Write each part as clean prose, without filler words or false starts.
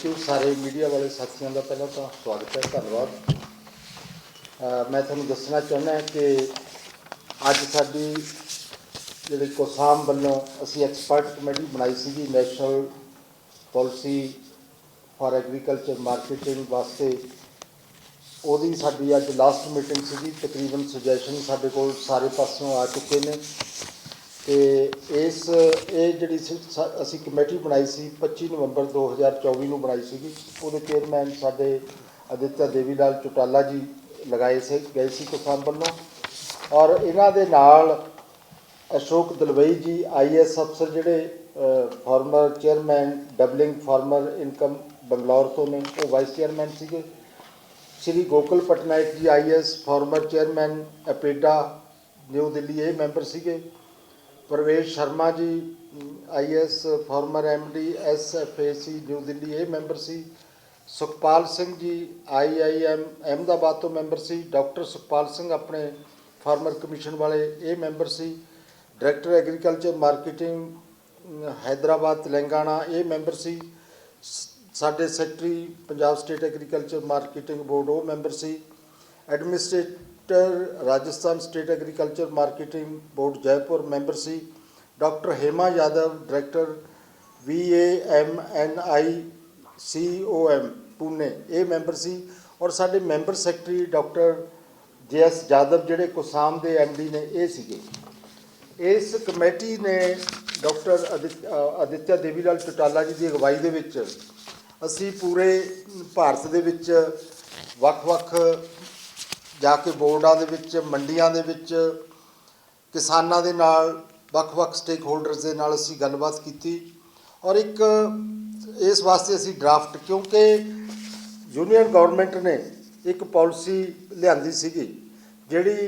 Thank you सारे media वाले साथियों का पहला तो स्वागत है, धन्यवाद। मैं थोड़ा दसना चाहना कि अज साडी जिहड़ी कोसाम वालों असी एक्सपर्ट कमेटी बनाई सी national policy for agriculture marketing वास्ते, ਉਹਦੀ ਸਾਡੀ ਅੱਜ लास्ट मीटिंग सी। तकरीबन सुजैशन साडे कोल सारे पासों आ चुके हैं तो ये जिहड़ी असी कमेटी बनाई सी 25 नवंबर 2024 ਨੂੰ बनाई सी। ਉਹਦੇ चेयरमैन साडे आदित्य देवीलाल चौटाला जी लगाए से गए सी किसान वालों, और इन्हां दे नाल अशोक दलवई जी IAS अफसर जिहड़े former chairman doubling farmer income Bangalore तो ने, वो वाइस चेयरमैन सीगे। Shri Gokul Patnaik ji IAS former chairman APEDA new Delhi, ये मैंबर सीगे। Pravesh Sharma ji IAS former MD SFAC new Delhi, ये मैंबर सी। सुखपाल सिंह जी IIM अहमदाबाद तो मैंबर सी। डॉक्टर सुखपाल सिंह अपने फार्मर कमीशन वाले, ये मैंबर सी। Director agriculture marketing Hyderabad Telangana, ये मैंबर सी। साडे secretary Punjab state agriculture marketing board, वो मैंबर सी। Administrator Rajasthan state agriculture marketing board Jaipur, member सी। Doctor Hema Yadav director VAMNI COM Pune, ये मैंबर सी। और साडे member secretary doctor JS Yadav जिहड़े कोसाम के MD ने, ये सीगे। इस कमेटी ने डॉक्टर आदित्य देवीलाल चौटाला जी की अगवाई दे विच असी पूरे भारत दे विच वख-वख जाके बोर्डां दे विच, मंडियां दे विच किसानां दे नाल वख-वख स्टेक होल्डर्स दे नाल असी गलबात कीती। और एक इस वास्ते असी ड्राफ्ट, क्योंकि यूनियन गवर्नमेंट ने एक पॉलिसी लिआंदी सीगी जिहड़ी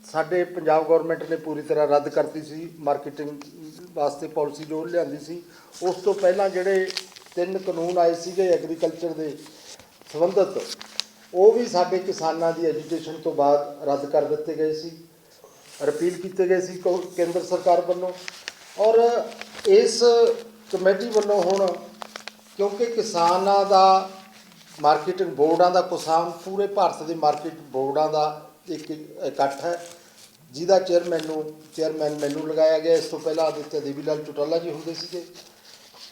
साडे पंजाब गवर्नमेंट ने पूरी तरह रद्द करती सी। मार्केटिंग वास्ते पॉलिसी जो लिआंदी सी, उस तो पहलां जिहड़े 3 कानून आए सीगे एग्रीकल्चर के संबंधित, वो भी साडे किसानां दी एजुकेशन तो बाद रद्द कर दिते गए सी, रिपील किए गए सी केंद्र सरकार वालों। और इस कमेटी वालों हुण क्योंकि किसानां दा मार्केटिंग बोर्डां दा कोसाम पूरे भारत के मार्केट बोर्डां दा एक इकट्ठ है, जिहदा चेयरमैन मैनू लगाया गया। इस तो पहला आदित्य देवीलाल चौटाला जी होंदे सीगे।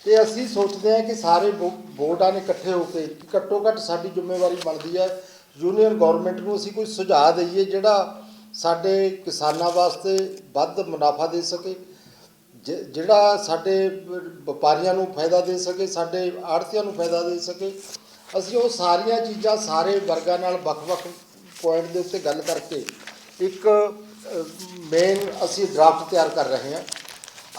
तो असी सोचते हैं कि सारे बोर्डां ने इकट्ठे होकर घट्टो घट्ट साडी जिम्मेवारी बनती है यूनियन गवर्नमेंट को असी कोई सुझाव दईए जिहड़ा साडे किसानां वास्ते वध मुनाफा दे सके, जिहड़ा साडे व्यापारियों को फायदा दे सके, साडे आड़तियां को फायदा दे सके। असी वो सारिया चीज़ां सारे वर्गां नाल वख-वख पॉइंट के उत्ते गल करके एक मेन असी ड्राफ्ट तैयार कर रहे हैं।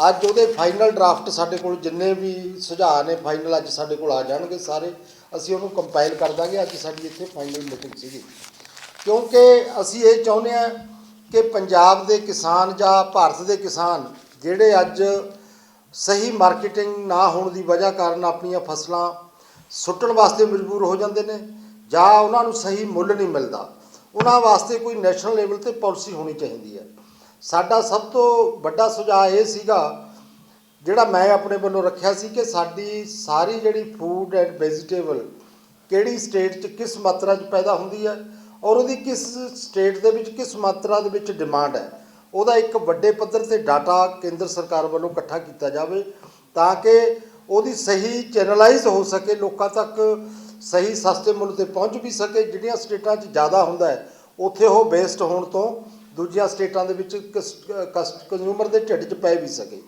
अज वो फाइनल ड्राफ्ट साडे कोल जिन्ने भी सुझाव ने फाइनल अज साडे कोल आ जाएंगे सारे, असी उन्होंने कंपाइल कर देंगे। अज साडी इत्थे फाइनल मीटिंग सीगी, क्योंकि असी ये चाहुंदे हां कि पंजाब के किसान जां भारत के किसान जिहड़े अज सही मार्केटिंग ना होने की वजह कारण अपनियां फसलां सुट्टण वास्ते मजबूर हो जाते हैं जां उन्हां नूं सही मुੱਲ नहीं मिलता, उन्हां वास्ते कोई नैशनल लेवल पर पॉलिसी होनी चाहिए है। साडा सब तो बड़ा सुझाव ये सीगा जिहड़ा मैं अपने वालों रखिया सी कि साडी सारी जिहड़ी फूड एंड वेजिटेबल किहड़ी स्टेट च किस मात्रा च पैदा हुंदी है और उहदी किस स्टेट दे विच किस मात्रा दे विच डिमांड है, उहदा एक वड्डे पद्धर ते डाटा केंद्र सरकार वालों इकट्ठा किया जाए ताकि उहदी सही चैनलाइज हो सके, लोकां तक सही सस्ते मुੱਲ ते पहुँच भी सके। जिहड़ियां स्टेटां च ज़्यादा हुंदा है उत्थे वो वेस्ट होण तो दूजिया स्टेटां दे विच कंज्यूमर के ढिड च पै भी सके।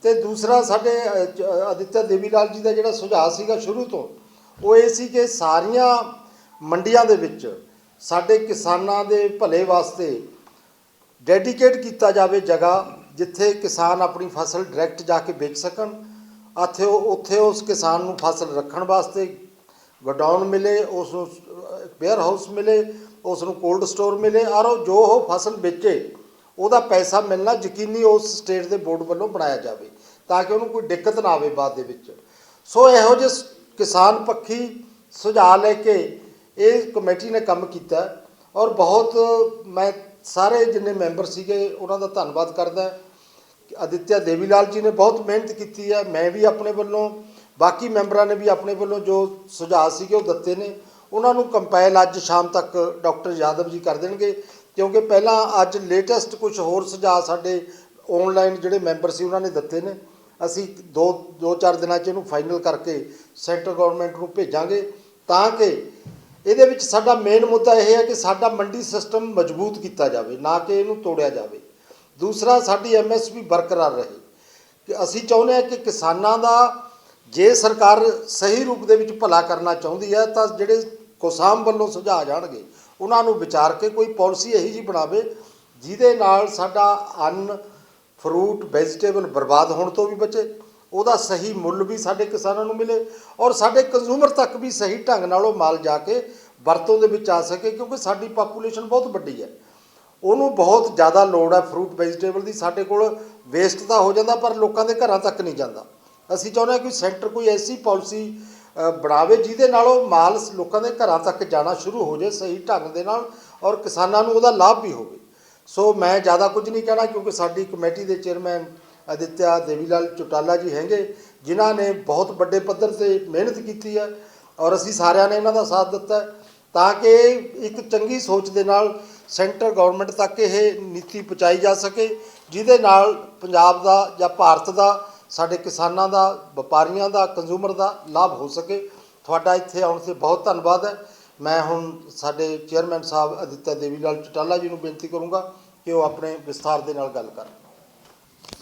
तो दूसरा साडे आदित्य देवीलाल जी का जिहड़ा सुझाव सीगा शुरू तो वो ये सी कि सारियां मंडियां दे विच साडे किसानां दे भले वास्ते डेडिकेट किया जाए जगह जिथे किसान अपनी फसल डायरैक्ट जाके बेच सकन। उत्थे उस किसान नूं फसल रखण वास्ते गोडाउन मिले, उस वेयर हाउस मिले, उसनूं कोल्ड स्टोर मिले, और जो वो फसल बेचे उसका पैसा मिलना यकीनी उस स्टेट के बोर्ड वालों बनाया जाए ताकि उन्होंने कोई दिक्कत ना आए बाद दे विच। सो इहो जिहे किसान पक्षी सुझाव लैके ये कमेटी ने काम किया और बहुत मैं सारे जिन्ने मैंबर सीगे उन्हां दा धन्नवाद करदा। आदित्य देवीलाल जी ने बहुत मेहनत की है, मैं भी अपने वालों बाकी मैंबरां ने भी अपने वालों जो सुझाव सीगे वो दिते ने, उन्होंने कंपाइल अज शाम तक डॉक्टर यादव जी कर देंगे, क्योंकि पहला अज लेटेस्ट कुछ होर सुझाव साडे ऑनलाइन जिहड़े मैंबर सी उन्होंने दिते ने। असी दो चार दिनों च इहनूं फाइनल करके सेंट्रल गौरमेंट नूं भेजांगे, तां कि ਇਹਦੇ ਵਿੱਚ ਸਾਡਾ ਮੇਨ ਮੁੱਦਾ ਇਹ ਹੈ ਕਿ ਸਾਡਾ ਮੰਡੀ ਸਿਸਟਮ ਮਜ਼ਬੂਤ ਕੀਤਾ ਜਾਵੇ, ਨਾ ਕਿ ਇਹਨੂੰ ਤੋੜਿਆ ਜਾਵੇ। ਦੂਸਰਾ, ਸਾਡੀ ਐਮਐਸਪੀ ਬਰਕਰਾਰ ਰਹੇ। ਕਿ ਅਸੀਂ ਚਾਹੁੰਦੇ ਹਾਂ ਕਿ ਕਿਸਾਨਾਂ ਦਾ ਜੇ ਸਰਕਾਰ ਸਹੀ ਰੂਪ ਦੇ ਵਿੱਚ ਭਲਾ ਕਰਨਾ ਚਾਹੁੰਦੀ ਹੈ ਤਾਂ ਜਿਹੜੇ ਕੋਸਾਮ ਵੱਲੋਂ ਸੁਝਾਅ ਜਾਣਗੇ ਉਹਨਾਂ ਨੂੰ ਵਿਚਾਰ ਕੇ ਕੋਈ ਪਾਲਿਸੀ ਇਹੀ ਜਿਹੀ ਬਣਾਵੇ ਜਿਹਦੇ ਨਾਲ ਸਾਡਾ ਅੰਨ, ਫਰੂਟ, ਵੈਜੀਟੇਬਲ ਬਰਬਾਦ ਹੋਣ ਤੋਂ ਵੀ ਬਚੇ, ਉਹਦਾ ਸਹੀ ਮੁੱਲ ਵੀ ਸਾਡੇ ਕਿਸਾਨਾਂ ਨੂੰ ਮਿਲੇ ਔਰ ਸਾਡੇ ਕੰਜ਼ੂਮਰ ਤੱਕ ਵੀ ਸਹੀ ਢੰਗ ਨਾਲ ਉਹ ਮਾਲ ਜਾ ਕੇ ਵਰਤੋਂ ਦੇ ਵਿੱਚ ਆ ਸਕੇ। ਕਿਉਂਕਿ ਸਾਡੀ ਪਾਪੂਲੇਸ਼ਨ ਬਹੁਤ ਵੱਡੀ ਹੈ, ਉਹਨੂੰ ਬਹੁਤ ਜ਼ਿਆਦਾ ਲੋੜ ਹੈ ਫਰੂਟ ਵੈਜੀਟੇਬਲ ਦੀ। ਸਾਡੇ ਕੋਲ ਵੇਸਟ ਤਾਂ ਹੋ ਜਾਂਦਾ ਪਰ ਲੋਕਾਂ ਦੇ ਘਰਾਂ ਤੱਕ ਨਹੀਂ ਜਾਂਦਾ। ਅਸੀਂ ਚਾਹੁੰਦੇ ਹਾਂ ਕਿ ਸੈਂਟਰ ਕੋਈ ਐਸੀ ਪਾਲਿਸੀ ਬਣਾਵੇ ਜਿਹਦੇ ਨਾਲ ਉਹ ਮਾਲ ਲੋਕਾਂ ਦੇ ਘਰਾਂ ਤੱਕ ਜਾਣਾ ਸ਼ੁਰੂ ਹੋ ਜਾਏ ਸਹੀ ਢੰਗ ਦੇ ਨਾਲ ਔਰ ਕਿਸਾਨਾਂ ਨੂੰ ਉਹਦਾ ਲਾਭ ਵੀ ਹੋਵੇ। ਸੋ ਮੈਂ ਜ਼ਿਆਦਾ ਕੁਝ ਨਹੀਂ ਕਹਿਣਾ, ਕਿਉਂਕਿ ਸਾਡੀ ਕਮੇਟੀ ਦੇ ਚੇਅਰਮੈਨ आदित्य देवीलाल चौटाला जी हैंगे, जिन्होंने बहुत बड़े पद्धर से मेहनत की है और असी सारिਆਂ ने इन्हों का साथ दिता है, ताकि एक चंगी सोच के नाल सेंटर गौरमेंट तक ये नीति पहुँचाई जा सके, जिहदे नाल पंजाब का या भारत का साडे किसानां दा, व्यापारियों का, कंज्यूमर का लाभ हो सके। तुहाडा इत्थे आउण से बहुत धन्यवाद है। मैं हुण साडे चेयरमैन साहब आदित्य देवीलाल चौटाला जी नूं बेनती करूँगा कि वो अपने विस्तार के नाल गल करन।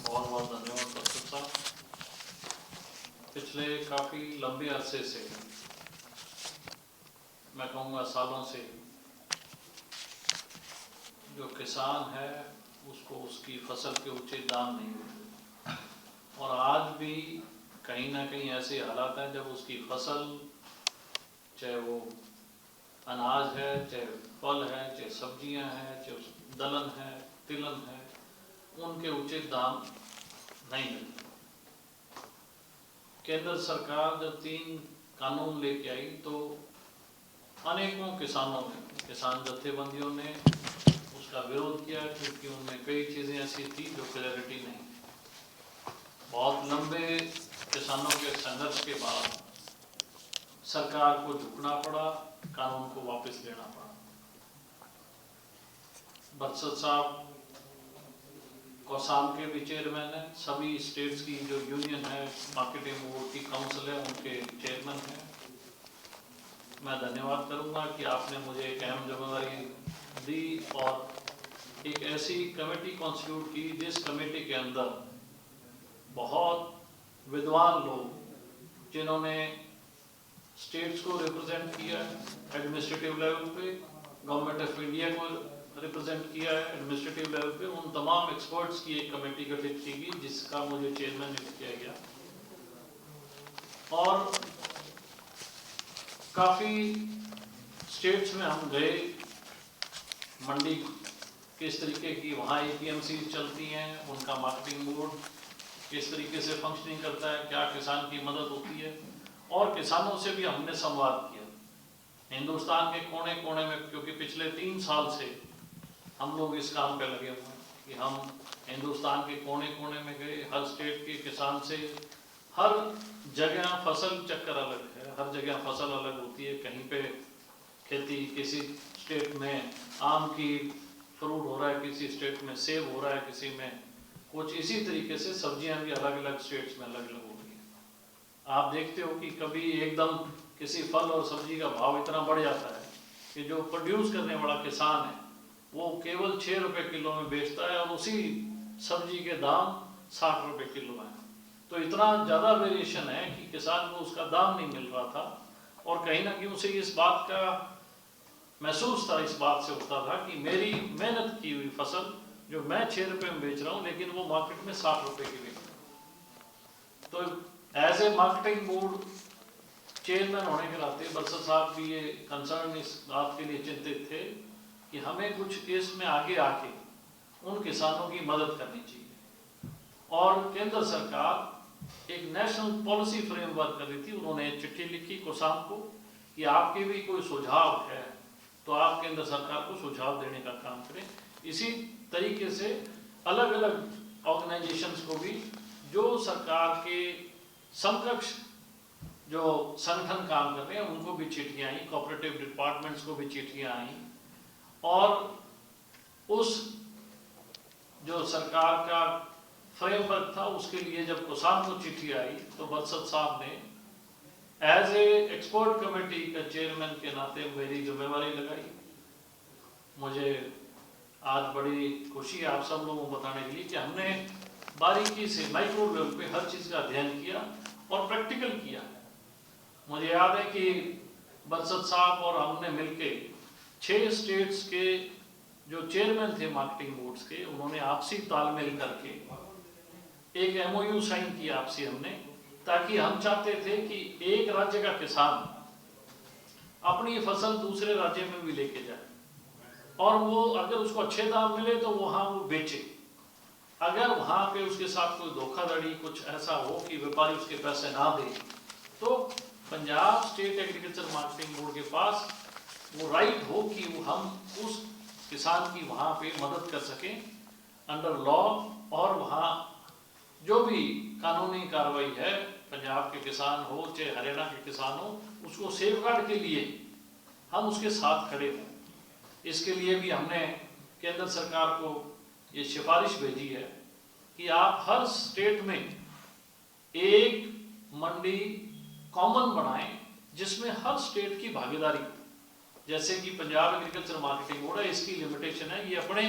बहुत बहुत धन्यवाद डॉक्टर साहब। पिछले काफ़ी लंबे अरसे से, मैं कहूँगा सालों से, जो किसान है उसको उसकी फसल के उचित दाम नहीं मिलते और आज भी कहीं ना कहीं ऐसे हालात हैं जब उसकी फसल, चाहे वो अनाज है, चाहे फल है, चाहे सब्जियां हैं, चाहे दलहन है, तिलहन है, उनके उचित दाम नहीं मिलते। केंद्र सरकार जब 3 कानून लेके आई तो अनेकों किसानों ने, किसान जत्थेबंदियों ने उसका विरोध किया, क्योंकि उनमें कई चीज़ें ऐसी थी जो क्लैरिटी नहीं। बहुत लंबे किसानों के संघर्ष के बाद सरकार को झुकना पड़ा, कानून को वापस लेना पड़ा। बरसत साहब कोसाम के भी चेयरमैन हैं, सभी स्टेट्स की जो यूनियन है, मार्केटिंग बोर्ड की काउंसिल है, उनके चेयरमैन हैं। मैं धन्यवाद करूंगा कि आपने मुझे एक अहम जिम्मेदारी दी और एक ऐसी कमेटी कॉन्स्टिट्यूट की जिस कमेटी के अंदर बहुत विद्वान लोग, जिन्होंने स्टेट्स को रिप्रेजेंट किया है एडमिनिस्ट्रेटिव लेवल पे, गवर्नमेंट ऑफ इंडिया को रिप्रेजेंट किया है एडमिनिस्ट्रेटिव लेवल पे, उन तमाम एक्सपर्ट्स की एक कमेटी गठित की गई जिसका मुझे चेयरमैन नियुक्त किया गया। और काफ़ी स्टेट्स में हम गए, मंडी किस तरीके की वहाँ APMC चलती हैं, उनका मार्केटिंग बोर्ड किस तरीके से फंक्शनिंग करता है, क्या किसान की मदद होती है, और किसानों से भी हमने संवाद किया हिंदुस्तान के कोने कोने में, क्योंकि पिछले 3 साल से हम लोग इस काम पे लगे हुए हैं कि हम हिंदुस्तान के कोने कोने में गए, हर स्टेट के किसान से, हर जगह फसल चक्कर अलग है, हर जगह फसल अलग होती है। कहीं पे खेती किसी स्टेट में आम की फ्रूट हो रहा है, किसी स्टेट में सेब हो रहा है, किसी में कुछ, इसी तरीके से सब्जियां भी अलग अलग स्टेट्स में अलग अलग हो रही है। आप देखते हो कि कभी एकदम किसी फल और सब्जी का भाव इतना बढ़ जाता है कि जो प्रोड्यूस करने वाला किसान है वो केवल 6 रुपए किलो में बेचता है और उसी सब्जी के दाम 60 रुपए किलो हैं। तो इतना ज़्यादा वेरिएशन है कि किसान को उसका दाम नहीं मिल रहा था और कहीं ना कहीं उसे इस बात का महसूस था, इस बात से होता था कि मेरी मेहनत की हुई फसल जो मैं 6 रुपए में बेच रहा हूँ लेकिन वो मार्केट में 60 रुपए की बेच रहा हूँ। तो as a marketing board chairman होने के नाते बरसत साहब भी ये कंसर्न, इस बात के लिए चिंतित थे कि हमें कुछ इसमें आगे आके उन किसानों की मदद करनी चाहिए। और केंद्र सरकार एक नेशनल पॉलिसी फ्रेमवर्क कर रही थी, उन्होंने चिट्ठी लिखी कोसाम को कि आपके भी कोई सुझाव है तो आप केंद्र सरकार को सुझाव देने का काम करें। इसी तरीके से अलग अलग ऑर्गेनाइजेशंस को भी जो सरकार के समकक्ष जो संगठन काम कर रहे हैं उनको भी चिट्ठियाँ आई, कोऑपरेटिव डिपार्टमेंट्स को भी चिट्ठियाँ आई, और उस जो सरकार का फ्रेमवर्क था उसके लिए जब कोसाम को चिट्ठी आई तो बरसत साहब ने एज ए एक्सपर्ट कमेटी का चेयरमैन के नाते मेरी जिम्मेवारी लगाई। मुझे आज बड़ी खुशी है आप सब लोगों को बताने के लिए कि हमने बारीकी से माइक्रो लेवल पे हर चीज़ का अध्ययन किया और प्रैक्टिकल किया। मुझे याद है कि बरसत साहब और हमने मिलके 6 स्टेट्स के जो चेयरमैन थे मार्केटिंग बोर्ड्स के, उन्होंने आपसी तालमेल करके एक MOU साइन किया आपसी हमने, ताकि हम चाहते थे कि एक राज्य का किसान अपनी फसल दूसरे राज्य में भी लेके जाए और वो अगर उसको अच्छे दाम मिले तो वहाँ वो बेचे। अगर वहाँ पे उसके साथ कोई धोखाधड़ी कुछ ऐसा हो कि व्यापारी उसके पैसे ना दे, तो Punjab state agriculture marketing board के पास वो राइट हो कि वो हम उस किसान की वहाँ पे मदद कर सकें अंडर लॉ, और वहाँ जो भी कानूनी कार्रवाई है, पंजाब के किसान हो चाहे हरियाणा के किसान हो, उसको सेफगार्ड के लिए हम उसके साथ खड़े हैं। इसके लिए भी हमने केंद्र सरकार को ये सिफारिश भेजी है कि आप हर स्टेट में एक मंडी कॉमन बनाएं जिसमें हर स्टेट की भागीदारी हो। जैसे कि पंजाब एग्रीकल्चर मार्केटिंग बोर्ड है, इसकी लिमिटेशन है, ये अपने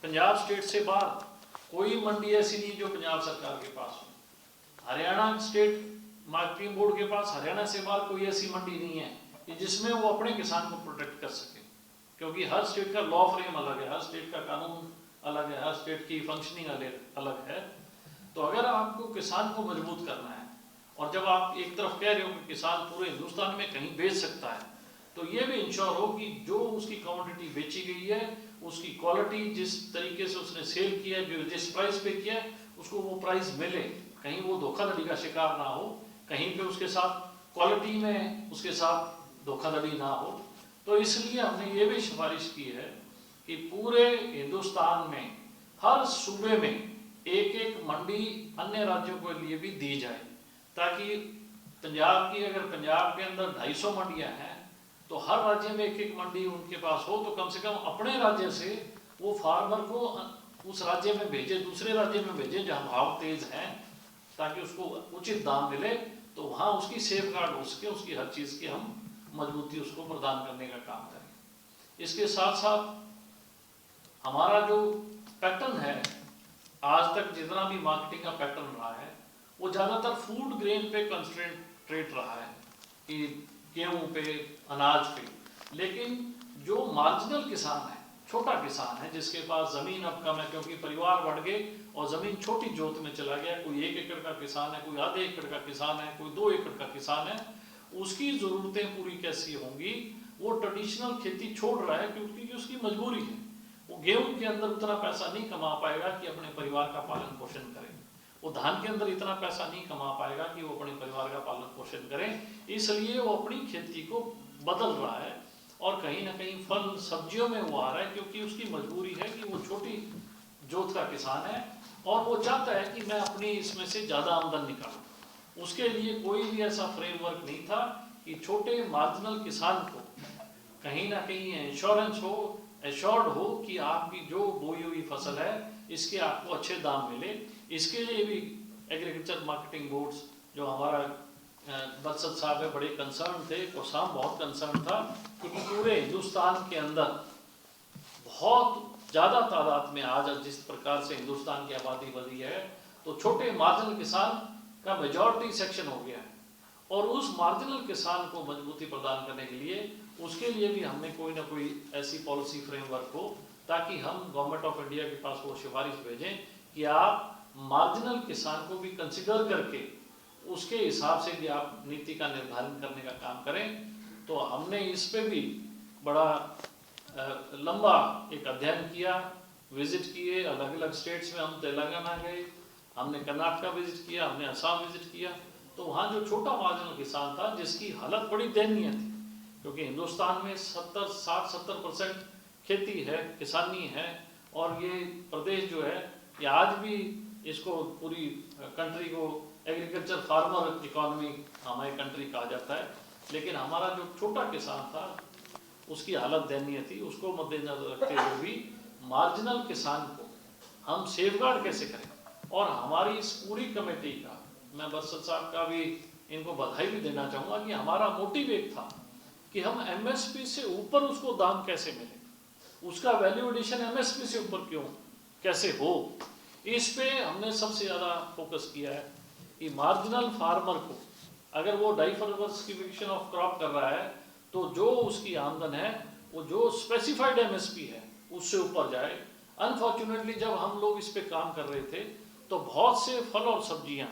पंजाब स्टेट से बाहर कोई मंडी ऐसी नहीं जो पंजाब सरकार के पास हो। हरियाणा स्टेट मार्केटिंग बोर्ड के पास हरियाणा से बाहर कोई ऐसी मंडी नहीं है कि जिसमें वो अपने किसान को प्रोटेक्ट कर सके, क्योंकि हर स्टेट का लॉ फ्रेम अलग है, हर स्टेट का कानून अलग है, हर स्टेट की फंक्शनिंग अलग है। तो अगर आपको किसान को मजबूत करना है और जब आप एक तरफ कह रहे हो कि किसान पूरे हिंदुस्तान में कहीं बेच सकता है, तो ये भी इंश्योर हो कि जो उसकी कमोडिटी बेची गई है, उसकी क्वालिटी जिस तरीके से उसने सेल किया है, जो जिस प्राइस पे किया है, उसको वो प्राइस मिले, कहीं वो धोखाधड़ी का शिकार ना हो, कहीं पे उसके साथ क्वालिटी में उसके साथ धोखाधड़ी ना हो। तो इसलिए हमने ये भी सिफारिश की है कि पूरे हिंदुस्तान में हर सूबे में एक एक मंडी अन्य राज्यों के लिए भी दी जाए, ताकि पंजाब की अगर पंजाब के अंदर 250 मंडियां हैं तो हर राज्य में एक एक मंडी उनके पास हो, तो कम से कम अपने राज्य से वो फार्मर को उस राज्य में भेजे, दूसरे राज्य में भेजे जहाँ भाव तेज हैं, ताकि उसको उचित दाम मिले, तो वहाँ उसकी सेफगार्ड हो सके, उसकी हर चीज़ की हम मजबूती उसको प्रदान करने का काम करें। इसके साथ साथ हमारा जो पैटर्न है, आज तक जितना भी मार्केटिंग का पैटर्न रहा है, वो ज़्यादातर फूड ग्रेन पे कंसंट्रेट रहा है कि गेहूँ पे, अनाज पे। लेकिन जो मार्जिनल किसान है, छोटा किसान है, जिसके पास ज़मीन अब कम है क्योंकि परिवार बढ़ गए और ज़मीन छोटी जोत में चला गया, कोई 1 एकड़ का किसान है, कोई आधे एकड़ का किसान है, कोई 2 एकड़ का किसान है, उसकी ज़रूरतें पूरी कैसी होंगी? वो ट्रेडिशनल खेती छोड़ रहा है क्योंकि उसकी मजबूरी है। वो गेहूँ के अंदर उतना पैसा नहीं कमा पाएगा कि अपने परिवार का पालन पोषण करे, वो धान के अंदर इतना पैसा नहीं कमा पाएगा कि वो अपने परिवार का पालन पोषण करें, इसलिए वो अपनी खेती को बदल रहा है और कहीं ना कहीं फल सब्जियों में वो आ रहा है, क्योंकि उसकी मजबूरी है कि वो छोटी जोत का किसान है और वो चाहता है कि मैं अपनी इसमें से ज़्यादा आमदन निकालूं। उसके लिए कोई भी ऐसा फ्रेमवर्क नहीं था कि छोटे मार्जिनल किसान को कहीं ना कहीं इंश्योरेंस हो, एश्योर्ड हो कि आपकी जो बोई हुई फसल है इसके आपको अच्छे दाम मिले। इसके लिए भी एग्रीकल्चर मार्केटिंग बोर्ड्स जो हमारा बरसत साहब है बड़े कंसर्न थे, कोसाम बहुत कंसर्न था, क्योंकि पूरे हिंदुस्तान के अंदर बहुत ज़्यादा तादाद में आज जिस प्रकार से हिंदुस्तान की आबादी बढ़ी है, तो छोटे मार्जिनल किसान का मेजॉरिटी सेक्शन हो गया है और उस मार्जिनल किसान को मजबूती प्रदान करने के लिए उसके लिए भी हमने कोई ना कोई ऐसी पॉलिसी फ्रेमवर्क हो, ताकि हम गवर्नमेंट ऑफ इंडिया के पास वो सिफारिश भेजें कि आप मार्जिनल किसान को भी कंसिडर करके उसके हिसाब से भी आप नीति का निर्धारण करने का काम करें। तो हमने इस पे भी बड़ा लंबा एक अध्ययन किया, विजिट किए अलग अलग स्टेट्स में। हम तेलंगाना गए, हमने कर्नाटका विजिट किया, हमने असम विजिट किया। तो वहाँ जो छोटा मार्जिनल किसान था जिसकी हालत बड़ी दयनीय थी, क्योंकि हिंदुस्तान में 60-70% खेती है, किसानी है, और ये प्रदेश जो है ये आज भी इसको पूरी कंट्री को एग्रीकल्चर फार्मर इकोनॉमी हमारे कंट्री कहा जाता है, लेकिन हमारा जो छोटा किसान था उसकी हालत दयनीय थी। उसको मद्देनजर रखते हुए भी मार्जिनल किसान को हम सेफगार्ड कैसे करें, और हमारी इस पूरी कमेटी का मैं बरसत साहब का भी इनको बधाई भी देना चाहूँगा कि हमारा मोटिव एक था कि हम एमएसपी से ऊपर उसको दाम कैसे मिले, उसका वैल्यू एडिशन एमएसपी से ऊपर क्यों कैसे हो, इस पे हमने सबसे ज़्यादा फोकस किया है कि मार्जिनल फार्मर को अगर वो डाइवर्सिफिकेशन ऑफ क्रॉप कर रहा है तो जो उसकी आमदन है वो जो स्पेसिफाइड एमएसपी है उससे ऊपर जाए। अनफॉर्चुनेटली जब हम लोग इस पे काम कर रहे थे तो बहुत से फल और सब्जियां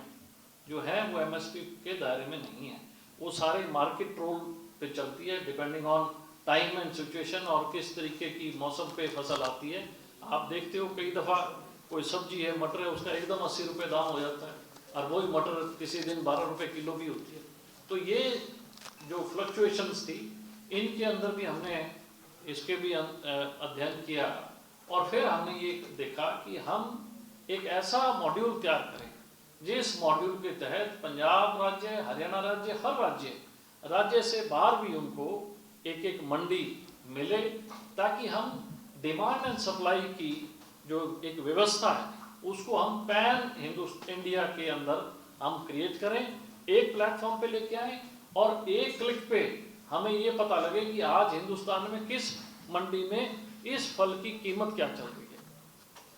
जो है वो एमएसपी के दायरे में नहीं है, वो सारे मार्केट रोल पे चलती है depending on time and situation और किस तरीके की मौसम पे फसल आती है। आप देखते हो कई दफ़ा कोई सब्जी है, मटर है, उसका एकदम 80 रुपये दाम हो जाता है और वही मटर किसी दिन 12 रुपये किलो भी होती है। तो ये जो फ्लक्चुएशंस थी इनके अंदर भी हमने इसके भी अध्ययन किया और फिर हमने ये देखा कि हम एक ऐसा मॉड्यूल तैयार करें जिस मॉड्यूल के तहत पंजाब राज्य, हरियाणा राज्य, हर राज्य से बाहर भी उनको एक एक मंडी मिले, ताकि हम डिमांड एंड सप्लाई की जो एक व्यवस्था है उसको हम पैन इंडिया के अंदर हम क्रिएट करें, एक प्लेटफॉर्म पे लेके आए और एक क्लिक पे हमें ये पता लगे कि आज हिंदुस्तान में किस मंडी में इस फल की कीमत क्या चल रही है,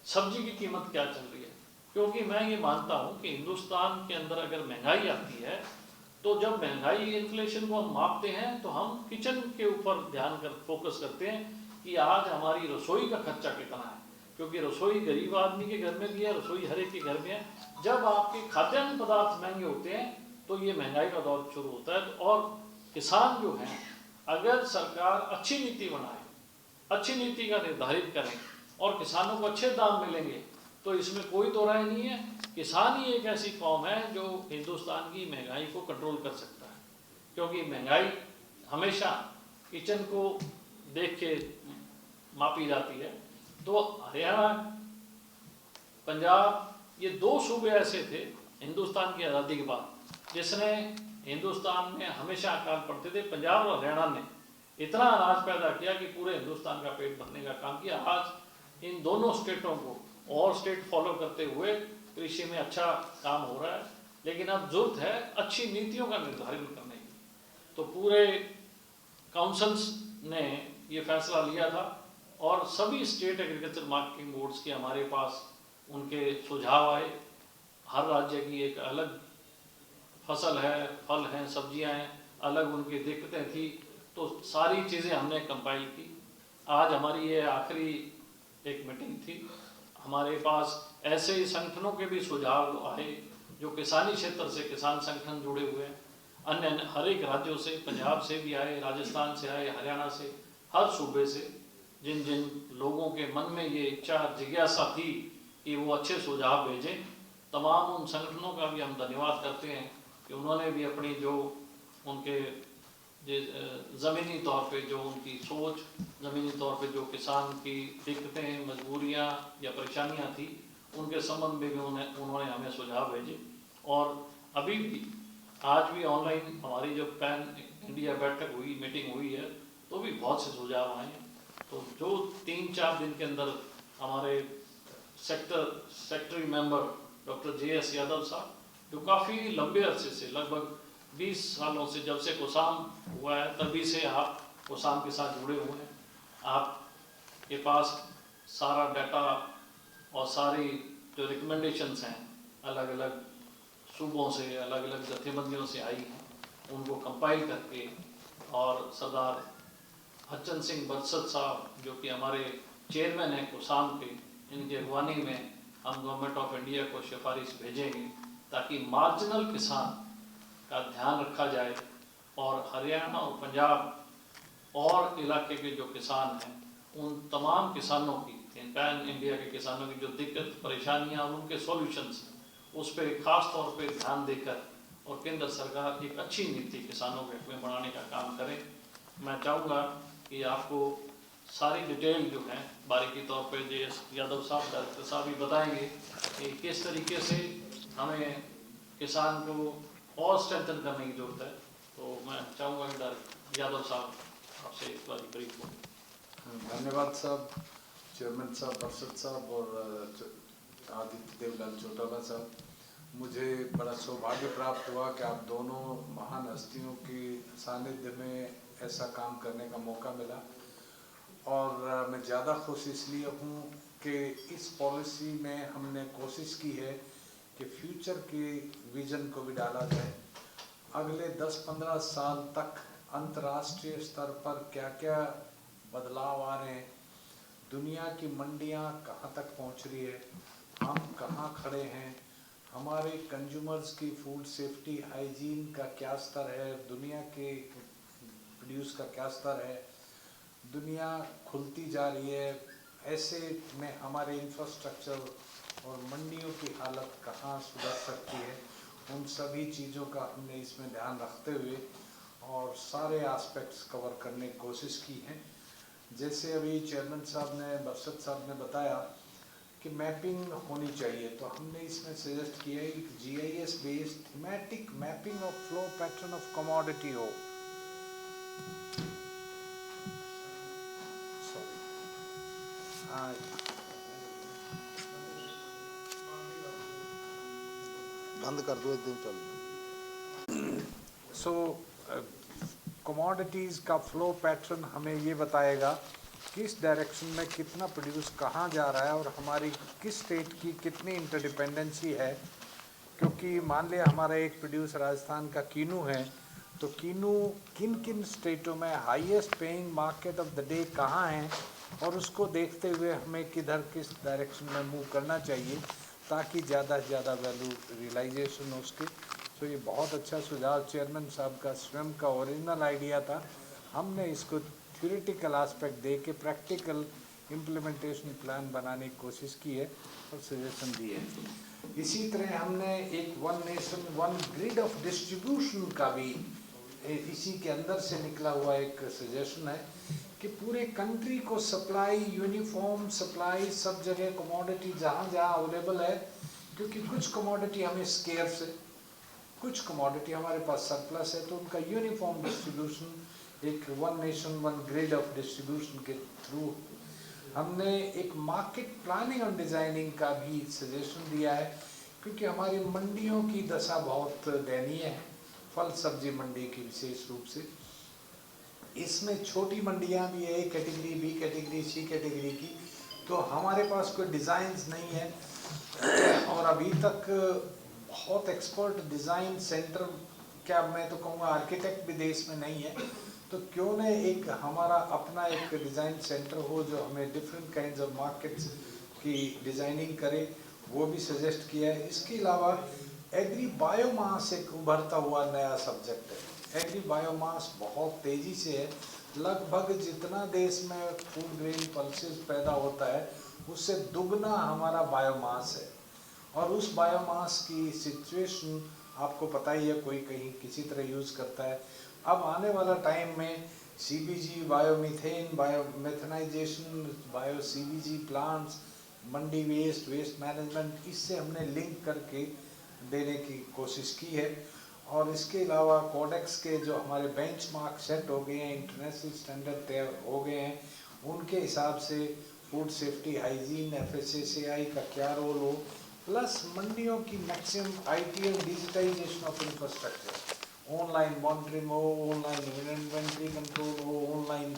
सब्जी की कीमत क्या चल रही है। क्योंकि मैं ये मानता हूँ कि हिंदुस्तान के अंदर अगर महंगाई आती है तो जब महंगाई इन्फ्लेशन को हम मापते हैं तो हम किचन के ऊपर फोकस करते हैं कि आज हमारी रसोई का खर्चा कितना है, क्योंकि रसोई गरीब आदमी के घर में भी है, रसोई हर एक के घर में है। जब आपके खाद्यान्न पदार्थ महंगे होते हैं तो ये महंगाई का दौर शुरू होता है। और किसान जो है अगर सरकार अच्छी नीति बनाए, अच्छी नीति का निर्धारित करें और किसानों को अच्छे दाम मिलेंगे तो इसमें कोई दो राय नहीं है, किसान ही एक ऐसी कौम है जो हिंदुस्तान की महंगाई को कंट्रोल कर सकता है। क्योंकि महंगाई हमेशा किचन को देख के मापी जाती है। तो हरियाणा, पंजाब, ये दो सूबे ऐसे थे हिंदुस्तान की आज़ादी के बाद जिसने हिंदुस्तान में हमेशा अकाल पड़ते थे। पंजाब और हरियाणा ने इतना अनाज पैदा किया कि पूरे हिंदुस्तान का पेट भरने का काम किया। आज इन दोनों स्टेटों को और स्टेट फॉलो करते हुए कृषि में अच्छा काम हो रहा है, लेकिन अब जरूरत है अच्छी नीतियों का निर्धारण करने की। तो पूरे काउंसिल्स ने ये फैसला लिया था और सभी स्टेट एग्रीकल्चर मार्केटिंग बोर्ड्स के हमारे पास उनके सुझाव आए। हर राज्य की एक अलग फसल है, फल हैं, सब्जियां हैं, अलग उनकी दिक्कतें थी, तो सारी चीज़ें हमने कंपाइल की। आज हमारी ये आखिरी एक मीटिंग थी। हमारे पास ऐसे ही संगठनों के भी सुझाव आए जो किसानी क्षेत्र से किसान संगठन जुड़े हुए हैं, अन्य हर एक राज्यों से, पंजाब से भी आए, राजस्थान से आए, हरियाणा से, हर सूबे से। जिन जिन लोगों के मन में ये इच्छा जिज्ञासा थी कि वो अच्छे सुझाव भेजें, तमाम उन संगठनों का भी हम धन्यवाद करते हैं कि उन्होंने भी अपनी जो उनके ज़मीनी तौर पे जो उनकी सोच, ज़मीनी तौर पे जो किसान की दिक्कतें, मजबूरियां या परेशानियां थी, उनके संबंध में भी उन्होंने हमें सुझाव भेजे। और अभी भी आज भी ऑनलाइन हमारी जो पैन इंडिया बैठक हुई, मीटिंग हुई है, तो भी बहुत से सुझाव आए हैं। तो जो 3-4 दिन के अंदर हमारे secretary member doctor JS Yadav साहब, जो काफ़ी लंबे अरसे से, लगभग 20 सालों से, जब से कोसाम हुआ है तभी से आप कोसाम के साथ जुड़े हुए हैं, आपके पास सारा डाटा और सारी जो रिकमेंडेशंस हैं अलग अलग सूबों से, अलग अलग जथेबंदियों से आई हैं, उनको कंपाइल करके, और सरदार हरचंद सिंह बरसत साहब जो कि हमारे चेयरमैन हैं कोसाम के, इनकी अगवानी में हम गवर्नमेंट ऑफ इंडिया को सिफारिश भेजेंगे ताकि मार्जिनल किसान का ध्यान रखा जाए और हरियाणा और पंजाब और इलाके के जो किसान हैं उन तमाम किसानों की, पैन इंडिया के किसानों की जो दिक्कत, परेशानियां और उनके सॉल्यूशंस, उस पर खास तौर पे ध्यान देकर और केंद्र सरकार एक अच्छी नीति किसानों के हक में बनाने का काम करे। मैं चाहूँगा कि आपको सारी डिटेल जो है बारीकी तौर पे JS यादव साहब, डायरेक्टर साहब भी बताएंगे कि किस तरीके से हमें किसान को और स्ट्रेंथन करने की जरूरत है। तो मैं चाहूँगा कि डॉक्टर यादव साहब आपसे इस बार ब्रीफ हो। धन्यवाद साहब, चेयरमैन साहब, बरसत साहब और आदित्य देवलाल चौटाला साहब। मुझे बड़ा सौभाग्य प्राप्त हुआ कि आप दोनों महान हस्तियों की सानिध्य में ऐसा काम करने का मौका मिला, और मैं ज़्यादा खुश इसलिए हूँ कि इस पॉलिसी में हमने कोशिश की है कि फ्यूचर के विज़न को भी डाला जाए। अगले 10-15 साल तक अंतर्राष्ट्रीय स्तर पर क्या क्या बदलाव आ रहे हैं, दुनिया की मंडियां कहाँ तक पहुँच रही है, हम कहाँ खड़े हैं, हमारे कंज्यूमर्स की फूड सेफ्टी हाइजीन का क्या स्तर है, दुनिया के प्रोड्यूस का क्या स्तर है, दुनिया खुलती जा रही है, ऐसे में हमारे इंफ्रास्ट्रक्चर और मंडियों की हालत कहाँ सुधर सकती है, उन सभी चीज़ों का हमने इसमें ध्यान रखते हुए और सारे एस्पेक्ट्स कवर करने की कोशिश की है। जैसे अभी चेयरमैन साहब ने, बरसत साहब ने बताया कि मैपिंग होनी चाहिए, तो हमने इसमें सजेस्ट किया है कि GIS based thematic mapping of flow pattern of commodity हो। बंद कर दो, एकदम चल। सो कमोडिटीज़ का फ्लो पैटर्न हमें ये बताएगा किस डायरेक्शन में कितना प्रोड्यूस कहाँ जा रहा है और हमारी किस स्टेट की कितनी इंटरडिपेंडेंसी है। क्योंकि मान लिया हमारा एक प्रोड्यूस राजस्थान का कीनू है, तो कीनू किन किन स्टेटों में highest paying market of the day कहाँ है, और उसको देखते हुए हमें किधर किस डायरेक्शन में मूव करना चाहिए ताकि ज़्यादा से ज़्यादा वैल्यू रियलाइजेशन हो उसके। तो ये बहुत अच्छा सुझाव चेयरमैन साहब का स्वयं का ओरिजिनल आइडिया था। हमने इसको थ्योरेटिकल एस्पेक्ट दे के प्रैक्टिकल इम्प्लीमेंटेशन प्लान बनाने की कोशिश की है और सजेशन दिए हैं। इसी तरह हमने एक one nation one grid of distribution का भी इसी के अंदर से निकला हुआ एक सजेशन है कि पूरे कंट्री को सप्लाई, यूनिफॉर्म सप्लाई सब जगह कमोडिटी जहाँ जहाँ अवेलेबल है, क्योंकि कुछ कमोडिटी हमें स्केर्स है, कुछ कमोडिटी हमारे पास सरप्लस है, तो उनका यूनिफॉर्म डिस्ट्रीब्यूशन एक one nation one grid of distribution के थ्रू हमने एक मार्केट प्लानिंग और डिज़ाइनिंग का भी सजेशन दिया है। क्योंकि हमारी मंडियों की दशा बहुत दयनीय है, फल सब्जी मंडी की विशेष रूप से। इसमें छोटी मंडियां भी है, A category, B category, C category की, तो हमारे पास कोई डिज़ाइंस नहीं है और अभी तक बहुत एक्सपर्ट डिज़ाइन सेंटर, क्या मैं तो कहूँगा आर्किटेक्ट भी देश में नहीं है। तो क्यों न एक हमारा अपना एक डिज़ाइन सेंटर हो जो हमें डिफरेंट काइंड्स ऑफ मार्केट्स की डिज़ाइनिंग करे, वो भी सजेस्ट किया है। इसके अलावा एग्री बायोमास एक उभरता हुआ नया सब्जेक्ट है। एग्री बायोमास बहुत तेज़ी से है, लगभग जितना देश में फूड ग्रेन पल्सेस पैदा होता है उससे दुगना हमारा बायोमास है। और उस बायोमास की सिचुएशन आपको पता ही है, कोई कहीं किसी तरह यूज़ करता है। अब आने वाला टाइम में CBG, biomethane, biomethanization, bio CBG plants, mandi waste, waste management, इससे हमने लिंक करके देने की कोशिश की है। और इसके अलावा कोडेक्स के जो हमारे बेंचमार्क सेट हो गए हैं, इंटरनेशनल स्टैंडर्ड तय हो गए हैं, उनके हिसाब से फूड सेफ्टी हाइजीन FSSAI का क्या रोल हो, प्लस मंडियों की मैक्सिमम IT और digitization of infrastructure, online monitoring हो, ऑनलाइन इन्वेंट्री कंट्रोल हो, ऑनलाइन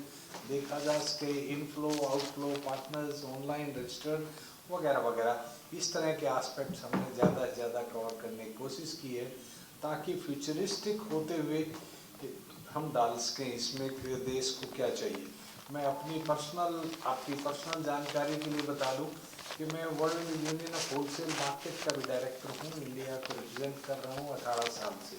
देखा जा सके inflow outflow partners, online registered वगैरह वगैरह। इस तरह के एस्पेक्ट्स हमने ज़्यादा से ज़्यादा कवर करने की कोशिश की है ताकि फ्यूचरिस्टिक होते हुए हम डाल सकें इसमें कि देश को क्या चाहिए। मैं अपनी आपकी पर्सनल जानकारी के लिए बता दूं कि मैं world union of wholesale market का भी डायरेक्टर हूं, इंडिया को रिप्रेजेंट कर रहा हूं 18 साल से।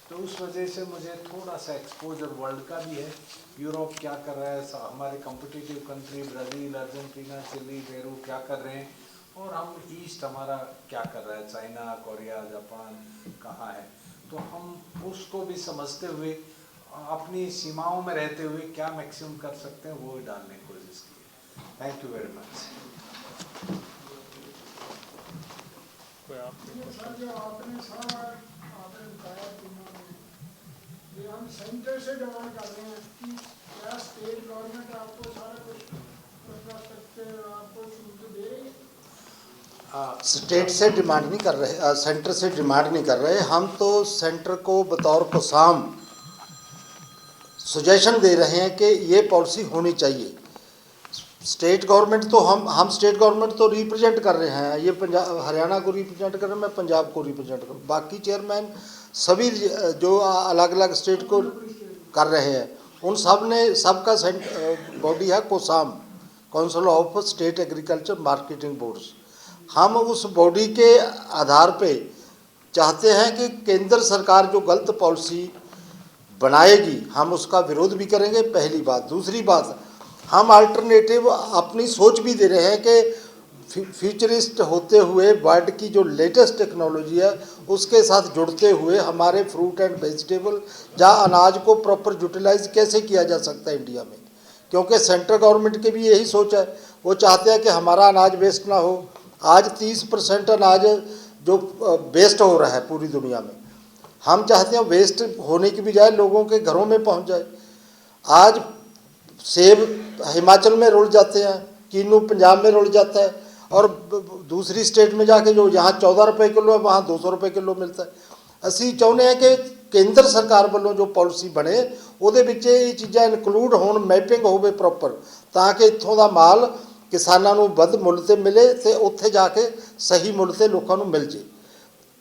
तो उस वजह से मुझे थोड़ा सा एक्सपोजर वर्ल्ड का भी है, यूरोप क्या कर रहा है, हमारे competitive country Brazil, Argentina, Chile, Peru क्या कर रहे हैं, और हम ईस्ट हमारा क्या कर रहा है, चाइना, कोरिया, जापान कहाँ है। तो हम उसको भी समझते हुए अपनी सीमाओं में रहते हुए क्या मैक्सिमम कर सकते हैं वो भी डालने की कोशिश की है। Thank you very much. कोई आपके सर जो आपने सारा आपने बताया तीनों ने, ये हम सेंटर से डिमांड कर रहे हैं कि क्या स्टेट गवर्नमेंट आपको सारा कुछ इंफ्रास्ट्रक्चर आपको छूट दे? स्टेट से डिमांड नहीं कर रहे, सेंटर से डिमांड नहीं कर रहे हम, तो सेंटर को बतौर कोसाम सजेशन दे रहे हैं कि ये पॉलिसी होनी चाहिए। स्टेट गवर्नमेंट तो हम स्टेट गवर्नमेंट तो रिप्रेजेंट कर रहे हैं, ये पंजाब हरियाणा को रिप्रेजेंट कर रहे हैं, मैं पंजाब को रिप्रेजेंट कर रहा हूँ, बाकी चेयरमैन सभी जो अलग अलग स्टेट को कर रहे हैं, उन सब ने सबका बॉडी है COSAM, council of state agriculture marketing boards. हम उस बॉडी के आधार पे चाहते हैं कि केंद्र सरकार जो गलत पॉलिसी बनाएगी हम उसका विरोध भी करेंगे, पहली बात। दूसरी बात, हम अल्टरनेटिव अपनी सोच भी दे रहे हैं कि फ्यूचरिस्ट होते हुए वर्ल्ड की जो लेटेस्ट टेक्नोलॉजी है उसके साथ जुड़ते हुए हमारे फ्रूट एंड वेजिटेबल या अनाज को प्रॉपर यूटिलाइज कैसे किया जा सकता है इंडिया में, क्योंकि सेंट्रल गवर्नमेंट की भी यही सोच है, वो चाहते हैं कि हमारा अनाज वेस्ट ना हो। आज 30% अनाज जो वेस्ट हो रहा है पूरी दुनिया में, हम चाहते हैं वेस्ट होने की बजाय लोगों के घरों में पहुंच जाए। आज सेब हिमाचल में रुल जाते हैं, कीनू पंजाब में रुल जाता है, और दूसरी स्टेट में जाके जो यहाँ 14 रुपये किलो है वहाँ 200 रुपये किलो मिलता है। ਅਸੀਂ ਚਾਹੁੰਦੇ ਹਾਂ ਕਿ ਕੇਂਦਰ ਸਰਕਾਰ ਵੱਲੋਂ ਜੋ ਪਾਲਿਸੀ ਬਣੇ ਉਹਦੇ ਵਿੱਚ ਇਹ ਚੀਜ਼ਾਂ ਇਨਕਲੂਡ ਹੋਣ, ਮੈਪਿੰਗ ਹੋਵੇ ਪ੍ਰੋਪਰ, ਤਾਂ ਕਿ ਇੱਥੋਂ ਦਾ ਮਾਲ ਕਿਸਾਨਾਂ ਨੂੰ ਵੱਧ ਮੁੱਲ ਤੇ ਮਿਲੇ ਤੇ ਉੱਥੇ ਜਾ ਕੇ ਸਹੀ ਮੁੱਲ ਤੇ ਲੋਕਾਂ ਨੂੰ ਮਿਲ ਜੇ।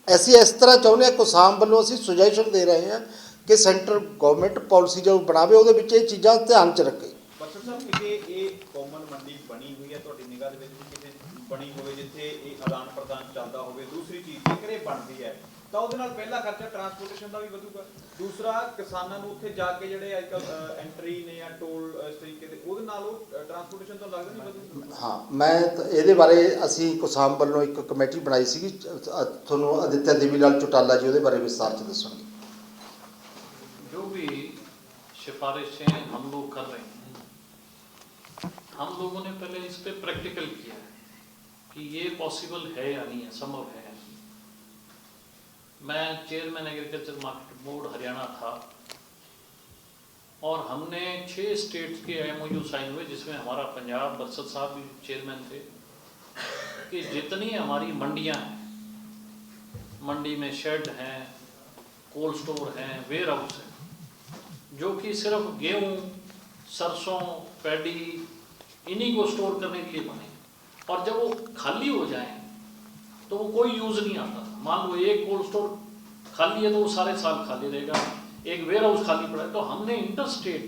ਅਸੀਂ ਇਸ ਤਰ੍ਹਾਂ ਚਾਹੁੰਦੇ ਹਾਂ, ਕਿਸਾਨ ਵੱਲੋਂ ਅਸੀਂ ਸੁਜੈਸ਼ਨ ਦੇ ਰਹੇ ਹਾਂ ਕਿ ਸੈਂਟਰ ਗਵਰਨਮੈਂਟ ਪਾਲਿਸੀ ਜੋ ਬਣਾਵੇ ਉਹਦੇ ਵਿੱਚ ਇਹ ਚੀਜ਼ਾਂ ਧਿਆਨ 'ਚ ਰੱਖੇ। ਬਸ ਸਰ ਕਿਤੇ ਇਹ ਕਾਮਨ ਮੰਡੀ ਬਣੀ ਹੋਈ ਹੈ ਤੁਹਾਡੀ ਨਿਗਾਹ ਦੇ ਵਿੱਚ, ਕਿਤੇ ਬਣੀ ਹੋਵੇ ਜਿੱਥੇ ਇਹ ਆਦਾਨ ਪ੍ਰਦਾਨ ਚੱਲਦਾ ਹੋਵੇ। ਦੂਸਰੀ ਚੀਜ਼ ਜੇਕਰ ਇਹ ਬਣਦੀ ਹੈ ਤਾਂ ਉਹਦੇ ਨਾਲ ਪਹਿਲਾ ਖਰਚਾ ਟਰਾਂਸਪੋਰਟੇਸ਼ਨ ਦਾ ਵੀ ਵਧੂਗਾ, ਦੂਸਰਾ ਕਿਸਾਨਾਂ ਨੂੰ ਉੱਥੇ ਜਾ ਕੇ ਜਿਹੜੇ ਅੱਜ ਕੱਲ੍ਹ ਐਂਟਰੀ ਨੇ ਜਾਂ ਟੋਲ ਇਸ ਤਰੀਕੇ ਦੇ ਉਹਦੇ ਨਾਲ ਉਹ ਟਰਾਂਸਪੋਰਟੇਸ਼ਨ ਤੋਂ ਲੱਗਦਾ ਨਹੀਂ ਵਧੂਗਾ। ਹਾਂ, ਮੈਂ ਇਹਦੇ ਬਾਰੇ ਅਸੀਂ ਕਿਸਾਨ ਵੱਲੋਂ ਇੱਕ ਕਮੇਟੀ ਬਣਾਈ ਸੀਗੀ, ਤੁਹਾਨੂੰ ਆਦਿਤਿਆ ਦੇਵੀ ਲਾਲ ਚੌਟਾਲਾ ਜੀ ਉਹਦੇ ਬਾਰੇ ਵਿਸਤਾਰ 'ਚ ਦੱਸਣਗੇ। जो भी सिफारिशें हम लोग कर रहे हैं, हम लोगों ने पहले इस पे प्रैक्टिकल किया है कि ये पॉसिबल है या नहीं है, संभव है या नहीं। मैं chairman agriculture market board Haryana था और हमने 6 स्टेट्स के MOU साइन हुए, जिसमें हमारा पंजाब बरसत साहब भी चेयरमैन थे, कि जितनी हमारी मंडियां हैं, मंडी में शेड हैं, कोल्ड स्टोर हैं, वेयर हाउस हैं, जो कि सिर्फ गेहूँ, सरसों, पैडी इन्हीं को स्टोर करने के लिए बने, और जब वो खाली हो जाएं तो वो कोई यूज़ नहीं आता था। मान लो एक कोल्ड स्टोर खाली है तो वो सारे साल खाली रहेगा, एक वेयर हाउस खाली पड़ा है। तो हमने इंटर स्टेट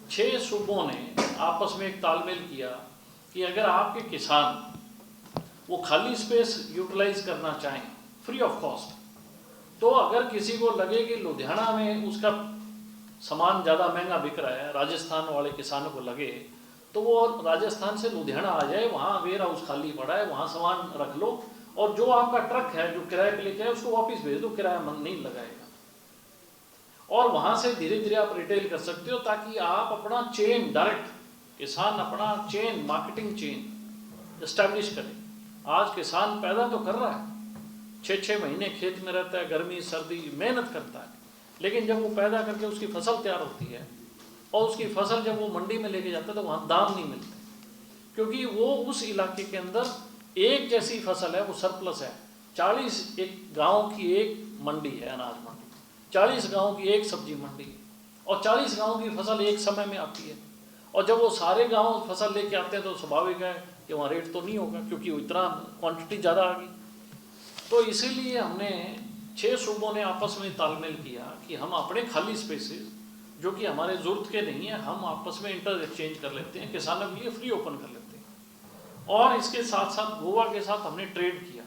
6 सूबों ने आपस में एक तालमेल किया कि अगर आपके किसान वो खाली स्पेस यूटिलाइज करना चाहें फ्री ऑफ कॉस्ट, तो अगर किसी को लगे कि लुधियाना में उसका सामान ज़्यादा महंगा बिक रहा है, राजस्थान वाले किसानों को लगे, तो वो राजस्थान से लुधियाना आ जाए, वहाँ वेयर हाउस खाली पड़ा है, वहाँ सामान रख लो, और जो आपका ट्रक है जो किराए पे लेके आए उसको वापस भेज दो, किराया मन नहीं लगाएगा, और वहाँ से धीरे धीरे आप रिटेल कर सकते हो, ताकि आप अपना चेन डायरेक्ट किसान अपना चेन मार्केटिंग चेन इस्टेब्लिश करें। आज किसान पैदा तो कर रहा है, 6-6 महीने खेत में रहता है, गर्मी सर्दी मेहनत करता है, लेकिन जब वो पैदा करके उसकी फसल तैयार होती है और उसकी फसल जब वो मंडी में लेके जाता है तो वहाँ दाम नहीं मिलते, क्योंकि वो उस इलाके के अंदर एक जैसी फसल है, वो सरप्लस है। 40 एक गांव की एक मंडी है, अनाज मंडी, 40 गांव की एक सब्जी मंडी है, और 40 गांव की फसल एक समय में आती है, और जब वो सारे गांव फसल लेके आते हैं तो स्वाभाविक है कि वहाँ रेट तो नहीं होगा, क्योंकि वो इतना क्वांटिटी ज़्यादा आ गई। तो इसीलिए हमने 6 सूबों ने आपस में तालमेल किया कि हम अपने खाली स्पेसेस जो कि हमारे ज़रूरत के नहीं है, हम आपस में इंटर एक्सचेंज कर लेते हैं, किसानों के लिए फ्री ओपन कर लेते हैं। और इसके साथ साथ गोवा के साथ हमने ट्रेड किया।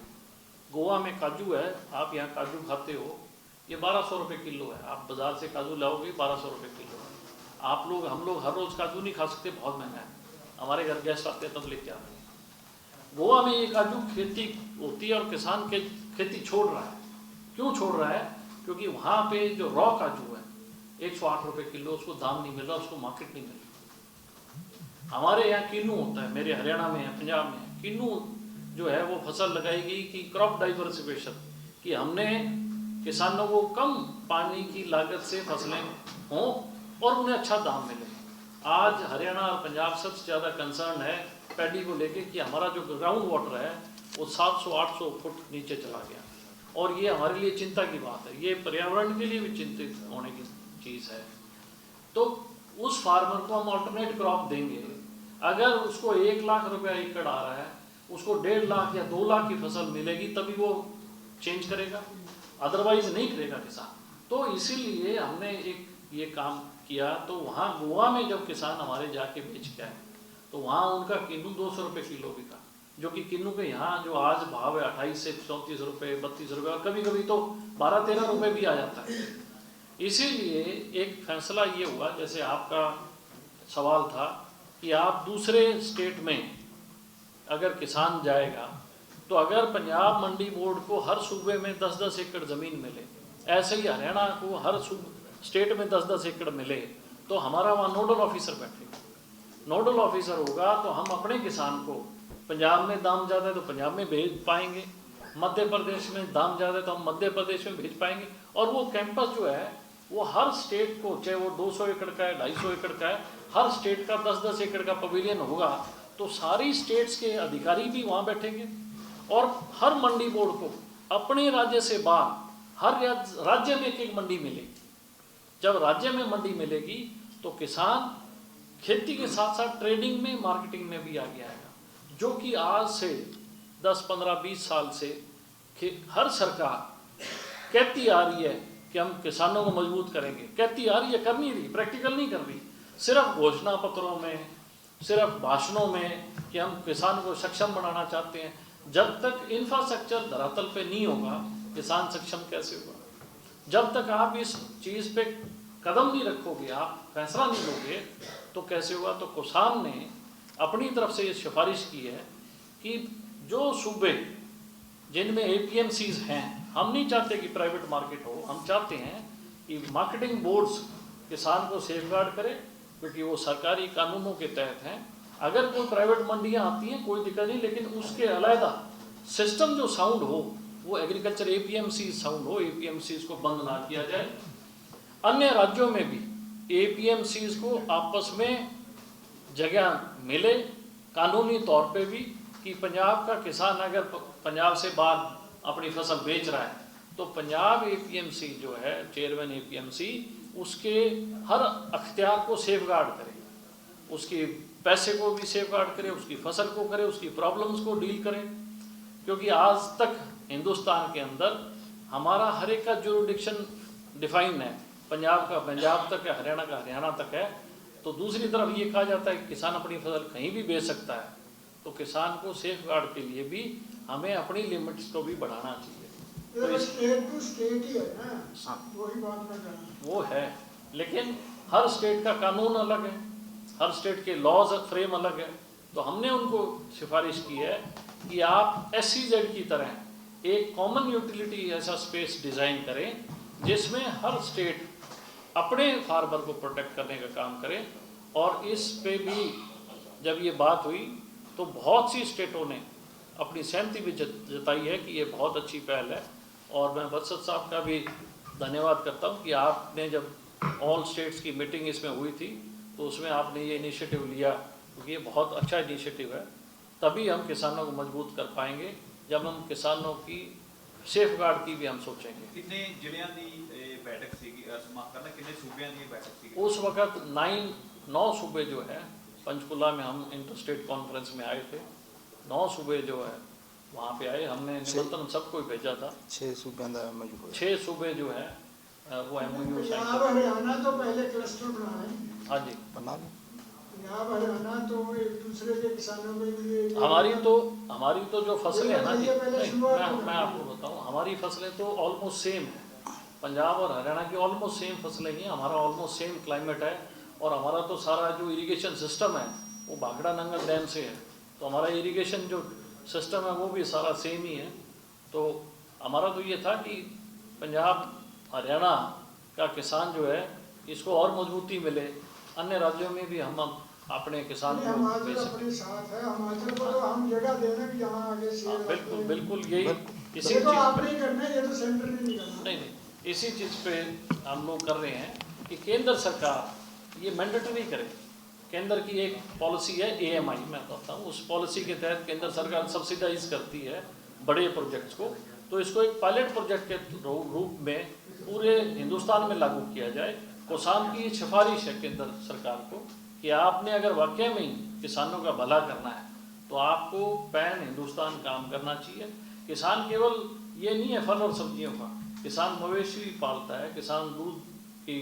गोवा में काजू है, आप यहाँ काजू खाते हो, ये 1200 रुपये किलो है, आप बाज़ार से काजू लाओगे 1200 रुपये किलो है। हम लोग हर रोज़ काजू नहीं खा सकते, बहुत महंगा है, हमारे घर गेस्ट आते हैं तब लेके आते हैं। गोवा में ये काजू खेती होती है और किसान के खेती छोड़ रहा है। क्यों छोड़ रहा है? क्योंकि वहाँ पे जो रॉ काजू है 108 रुपये किलो, उसको दाम नहीं मिल रहा, उसको मार्केट नहीं मिल रहा। हमारे यहाँ किन्नू होता है, मेरे हरियाणा में है, पंजाब में है, किन्नू जो है वो फसल लगाएगी कि क्रॉप डाइवर्सिफिकेशन, कि हमने किसानों को कम पानी की लागत से फसलें हों और उन्हें अच्छा दाम मिले। आज हरियाणा और पंजाब सबसे ज़्यादा कंसर्न है पैडी को लेके कि हमारा जो ग्राउंड वाटर है वो 700-800 फुट नीचे चला गया, और ये हमारे लिए चिंता की बात है, ये पर्यावरण के लिए भी चिंतित होने की चीज़ है। तो उस फार्मर को हम ऑल्टरनेट क्रॉप देंगे, अगर उसको 1 लाख रुपया एकड़ आ रहा है, उसको 1.5 लाख या 2 लाख की फसल मिलेगी तभी वो चेंज करेगा, अदरवाइज नहीं करेगा किसान। तो इसीलिए हमने एक ये काम किया। तो वहाँ गोवा में जब किसान हमारे जाके बेच के आए तो वहाँ उनका किन्नू 200 रुपये किलो बिका, जो कि किन्नू के यहाँ जो आज भाव है 28 से 34 रुपये, 32 रुपये, और कभी कभी तो 12-13 रुपये भी आ जाता है। इसीलिए एक फैसला ये हुआ, जैसे आपका सवाल था कि आप दूसरे स्टेट में अगर किसान जाएगा तो अगर पंजाब मंडी बोर्ड को हर सूबे में 10-10 एकड़ ज़मीन मिले, ऐसे ही हरियाणा को हर स्टेट में 10-10 एकड़ मिले, तो हमारा वहाँ नोडल ऑफिसर बैठेगा। नोडल ऑफिसर होगा तो हम अपने किसान को, पंजाब में दाम ज़्यादा है तो पंजाब में भेज पाएंगे, मध्य प्रदेश में दाम ज़्यादा है तो हम मध्य प्रदेश में भेज पाएंगे। और वो कैंपस जो है वो हर स्टेट को, चाहे वो 200 एकड़ का है, 250 एकड़ का है, हर स्टेट का 10-10 एकड़ का पवेलियन होगा, तो सारी स्टेट्स के अधिकारी भी वहाँ बैठेंगे। और हर मंडी बोर्ड को अपने राज्य से बाहर हर राज्य में एक मंडी मिलेगी। जब राज्य में मंडी मिलेगी तो किसान खेती के साथ साथ ट्रेडिंग में, मार्केटिंग में भी आगे आएगा, जो कि आज से 10, 15, 20 साल से हर सरकार कहती आ रही है कि हम किसानों को मजबूत करेंगे, कहती आ रही है, कर नहीं रही, प्रैक्टिकल नहीं कर रही, सिर्फ घोषणा पत्रों में, सिर्फ भाषणों में कि हम किसान को सक्षम बनाना चाहते हैं। जब तक इंफ्रास्ट्रक्चर धरातल पे नहीं होगा, किसान सक्षम कैसे होगा? जब तक आप इस चीज़ पे कदम नहीं रखोगे, आप फैसला नहीं लोगे, तो कैसे होगा? तो किसान ने अपनी तरफ से ये सिफारिश की है कि जो सूबे जिनमें APMCs हैं, हम नहीं चाहते कि प्राइवेट मार्केट हो, हम चाहते हैं कि मार्केटिंग बोर्ड्स किसान को सेफगार्ड करें, क्योंकि वो सरकारी कानूनों के तहत हैं। अगर कोई प्राइवेट मंडियां आती हैं कोई दिक्कत नहीं, लेकिन उसके अलहदा सिस्टम जो साउंड हो वो एग्रीकल्चर APMC साउंड हो, APMCs को बंद ना किया जाए। अन्य राज्यों में भी APMCs को आपस में जगह मिले कानूनी तौर पे भी, कि पंजाब का किसान अगर पंजाब से बाहर अपनी फसल बेच रहा है तो पंजाब APMC जो है, चेयरमैन APMC, उसके हर अख्तियार को सेफगार्ड करे, उसके पैसे को भी सेफगार्ड करे, उसकी फसल को करे, उसकी प्रॉब्लम्स को डील करे। क्योंकि आज तक हिंदुस्तान के अंदर हमारा हर एक का जुरिडिक्शन डिफाइन है, पंजाब का पंजाब तक है, हरियाणा का हरियाणा तक है। तो दूसरी तरफ ये कहा जाता है कि किसान अपनी फसल कहीं भी बेच सकता है, तो किसान को सेफगार्ड के लिए भी हमें अपनी लिमिट्स को भी बढ़ाना चाहिए। तो स्टेट टू स्टेट ही है ना, वही बात मैं कह रहा हूँ। वो है, लेकिन हर स्टेट का कानून अलग है, हर स्टेट के लॉज फ्रेम अलग है। तो हमने उनको सिफारिश की है कि आप SEZ की तरह एक कॉमन यूटिलिटी ऐसा स्पेस डिज़ाइन करें जिसमें हर स्टेट अपने फार्मर को प्रोटेक्ट करने का काम करे। और इस पे भी जब ये बात हुई तो बहुत सी स्टेटों ने अपनी सहमति भी जताई है कि ये बहुत अच्छी पहल है। और मैं बरसत साहब का भी धन्यवाद करता हूँ कि आपने जब ऑल स्टेट्स की मीटिंग इसमें हुई थी तो उसमें आपने ये इनिशिएटिव लिया, क्योंकि ये बहुत अच्छा इनिशिएटिव है। तभी हम किसानों को मजबूत कर पाएंगे जब हम किसानों की सेफगार्ड की भी हम सोचेंगे। कितने जिलियां दी बैठक सीगी, समाप्त करना कितने सूबਿਆਂ ਦੀ बैठक सीगी? उस वक्त 9 सूबे जो है, पंचकुला में हम इंटर-स्टेट कॉन्फ्रेंस में आए थे, 9 सूबे जो है वहाँ पे आए, हमने निमंत्रण सबको भेजा था। 6 सूबਿਆਂ ਦਾ MOU है। 6 सूबे जो है वो MOU साइन पंजाब हरियाणा तो पहले क्लस्टर बनाए, हाँ जी, बना लो। पंजाब हरियाणा तो एक दूसरे के किसानों के लिए हमारी तो जो फसलें हैं ना जी, नहीं, मैं आपको बताऊं, हमारी फसलें तो ऑलमोस्ट सेम है। पंजाब और हरियाणा की ऑलमोस्ट सेम फसलें ही हैं, हमारा ऑलमोस्ट सेम क्लाइमेट है। और हमारा तो सारा जो इरिगेशन सिस्टम है वो भाखड़ा नंगल डैम से है, तो हमारा इरिगेशन जो सिस्टम है वो भी सारा सेम ही है। तो हमारा तो ये था कि पंजाब हरियाणा का किसान जो है इसको और मजबूती मिले, अन्य राज्यों में भी हम अपने किसान को हिमाचल बेच सकते अपने साथ है, हिमाचल को तो हम जगह देना भी जहाँ आगे हैं। से हाँ, बिल्कुल बिल्कुल यही इसी ये तो चीज़ आपने ही करना है, ये तो सेंटर ने नहीं करना। नहीं इसी चीज़ पे हम लोग कर रहे हैं कि केंद्र सरकार ये मैंडेटरी करे। केंद्र की एक पॉलिसी है AMI, मैं बताता हूँ, उस पॉलिसी के तहत केंद्र सरकार सब्सिडाइज करती है बड़े प्रोजेक्ट्स को। तो इसको एक पायलट प्रोजेक्ट के रूप में पूरे हिंदुस्तान में लागू किया जाए। कोसान की सिफारिश है केंद्र सरकार को कि आपने अगर वाकई में ही किसानों का भला करना है तो आपको पैन हिंदुस्तान काम करना चाहिए। किसान केवल ये नहीं है फल और सब्जियों का, किसान मवेशी पालता है, किसान दूध की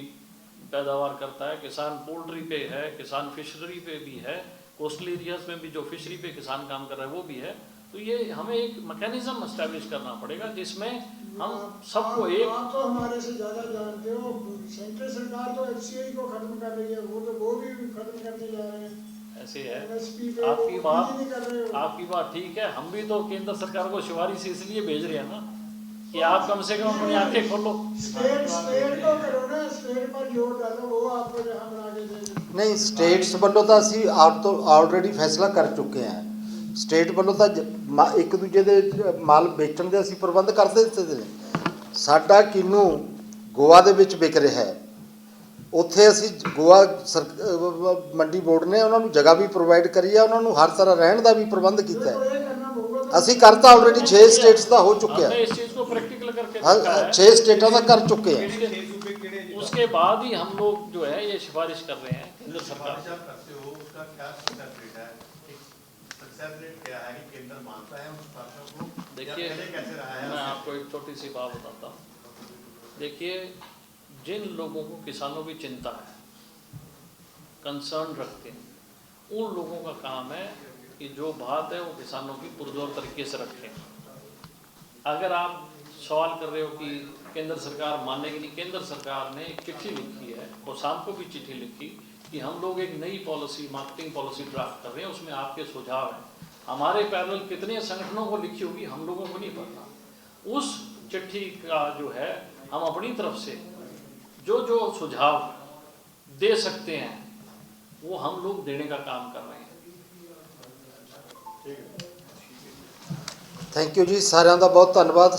पैदावार करता है, किसान पोल्ट्री पे है, किसान फिशरी पे भी है, कोस्टल एरियाज में भी जो फिशरी पे किसान काम कर रहा है वो भी है। तो ये हमें एक मैकेनिज्म एस्टैब्लिश करना पड़ेगा जिसमें हम सबको एक आप तो हमारे से ज़्यादा जानते हो, सेंट्रल सरकार तो FCI को खत्म कर रही है, वो भी खत्म करने जा रहे हैं। ऐसे है। MSP पे आपकी वो नहीं कर रहे हो। आपकी बात ठीक है, हम भी तो केंद्र सरकार को सिफारिश इसलिए भेज रहे हैं ना कि आप कम से कम अपनी आंखें खोलो। स्टेट को करो ना, स्टेट पर जोर डालो, वो आपको जहाँ बना के देंगे। ਨਹੀਂ ਸਟੇਟਸ ਵੱਲੋਂ ਤਾਂ ਅਸੀਂ ਆਪ ਤੋਂ ਆਲਰੇਡੀ ਫੈਸਲਾ ਕਰ ਚੁੱਕੇ ਹਾਂ। ਸਟੇਟ ਵੱਲੋਂ ਤਾਂ ਇੱਕ ਦੂਜੇ ਦੇ ਮਾਲ ਵੇਚਣ ਦੇ ਅਸੀਂ ਪ੍ਰਬੰਧ ਕਰਦੇ ਦਿੱਤੇ ਨੇ। ਸਾਡਾ ਕਿੰਨੂ ਗੋਆ ਦੇ ਵਿੱਚ ਵਿਕ ਰਿਹਾ ਹੈ, ਉੱਥੇ ਅਸੀਂ ਗੋਆ ਮੰਡੀ ਬੋਰਡ ਨੇ ਉਹਨਾਂ ਨੂੰ ਜਗ੍ਹਾ ਵੀ ਪ੍ਰੋਵਾਈਡ ਕਰੀ ਹੈ, ਉਹਨਾਂ ਨੂੰ ਹਰ ਤਰ੍ਹਾਂ ਰਹਿਣ ਦਾ ਵੀ ਪ੍ਰਬੰਧ ਕੀਤਾ ਹੈ। ये करना होगा। ਅਸੀਂ ਕਰਤਾ ਆਲਰੇਡੀ 6 ਸਟੇਟਸ ਦਾ ਹੋ ਚੁੱਕਿਆ हमने ਹੈ। इस चीज को प्रैक्टिकल करके ਹਾਂ देखा है। 6 ਸਟੇਟਾਂ ਦਾ ਕਰ ਚੁੱਕੇ ਹਾਂ। ਕਿਹੜੇ ਸੂਬੇ ਕਿਹੜੇ ਜੀ? उसके बाद ही हम लोग जो है ये सिफारिश कर रहे हैं केंद्र सरकार सिफारिश आप करते हो, उसका क्या सक्सेस रेट है? एक सक्सेस रेट क्या है कि केंद्र मानता है उन सिफारिशों को? या देखिए पहले कैसे रहा है? मैं आपको एक छोटी सी बात बताता हूँ। देखिए जिन लोगों को किसानों की चिंता है, कंसर्न रखते हैं, उन लोगों का काम है कि जो बात है वो किसानों की पुरजोर तरीके से रखें। अगर आप सवाल कर रहे हो कि केंद्र सरकार मानेगी नहीं, केंद्र सरकार ने एक चिट्ठी लिखी है, कोसान को भी चिट्ठी लिखी कि हम लोग एक नई पॉलिसी, मार्केटिंग पॉलिसी ड्राफ्ट कर रहे हैं, उसमें आपके सुझाव हैं। हमारे पैनल कितने संगठनों को लिखी होगी हम लोगों को नहीं पता। उस चिट्ठी का जो है हम अपनी तरफ से जो जो सुझाव दे सकते हैं वो हम लोग देने का काम कर रहे हैं। ਥੈਂਕ ਯੂ ਜੀ, ਸਾਰਿਆਂ ਦਾ ਬਹੁਤ ਧੰਨਵਾਦ।